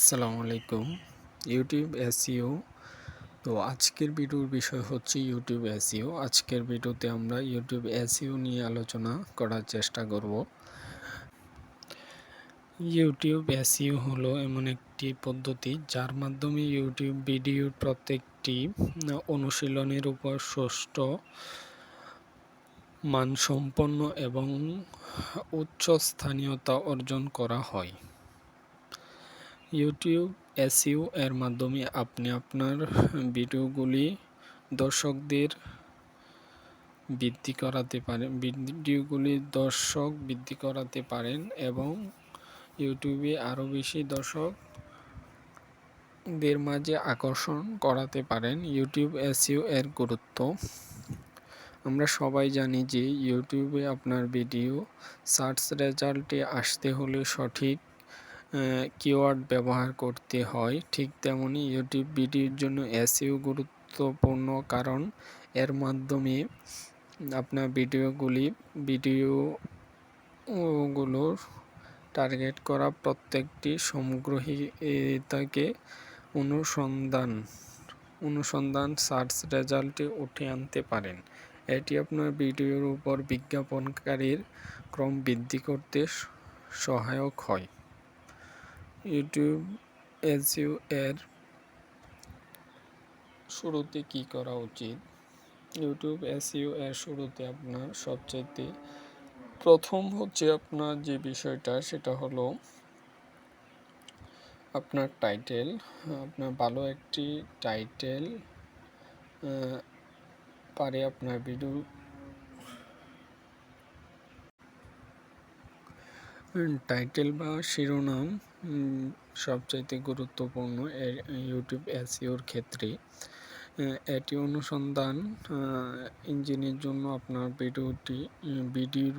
আসসালামু আলাইকুম। YouTube SEO. তো আজকের ভিডিওর বিষয় হচ্ছে ইউটিউব এসইও। আজকের ভিডিওতে আমরা ইউটিউব এসইও নিয়ে আলোচনা করার চেষ্টা করব। ইউটিউব এসইও হলো এমন একটি পদ্ধতি যার মাধ্যমে ইউটিউব ভিডিওর প্রত্যেকটি অনুশীলনের উপর সুষ্ঠু মানসম্পন্ন এবং উচ্চ স্থানীয়তা অর্জন করা হয়। ইউটিউব এসইও এর মাধ্যমে আপনি আপনার ভিডিওগুলি দর্শকদের দর্শক বৃদ্ধি করাতে পারেন এবং ইউটিউবে আরও বেশি দর্শকদের মাঝে আকর্ষণ করাতে পারেন। ইউটিউব এসইও এর গুরুত্ব আমরা সবাই জানি যে ইউটিউবে আপনার ভিডিও সার্চ রেজাল্টে আসতে হলে সঠিক কিওয়ার্ড ব্যবহার করতে হয়। ঠিক তেমনি ইউটিউব ভিডিওর জন্য এসইও গুরুত্বপূর্ণ, কারণ এর মাধ্যমে আপনার ভিডিওগুলোর টার্গেট করা প্রত্যেকটি সমগ্রহীতাকে অনুসন্ধান সার্চ রেজাল্টে উঠে আনতে পারেন। এটি আপনার ভিডিওর উপর বিজ্ঞাপনকারীর ক্রম বৃদ্ধি করতে সহায়ক হয়। ইউটিউব এসইও এর শুরুতে কি করা উচিত? ইউটিউব এসইও এর শুরুতে আপনার সবচেয়ে প্রথম হচ্ছে আপনার যে বিষয়টা সেটা হলো আপনার টাইটেল। আপনার ভালো একটি টাইটেল পারে আপনার ভিডিও টাইটেল বা শিরোনাম সবচাইতে গুরুত্বপূর্ণ ইউটিউব এসইওর ক্ষেত্রে। এটি অনুসন্ধান ইঞ্জিনের জন্য আপনার ভিডিওর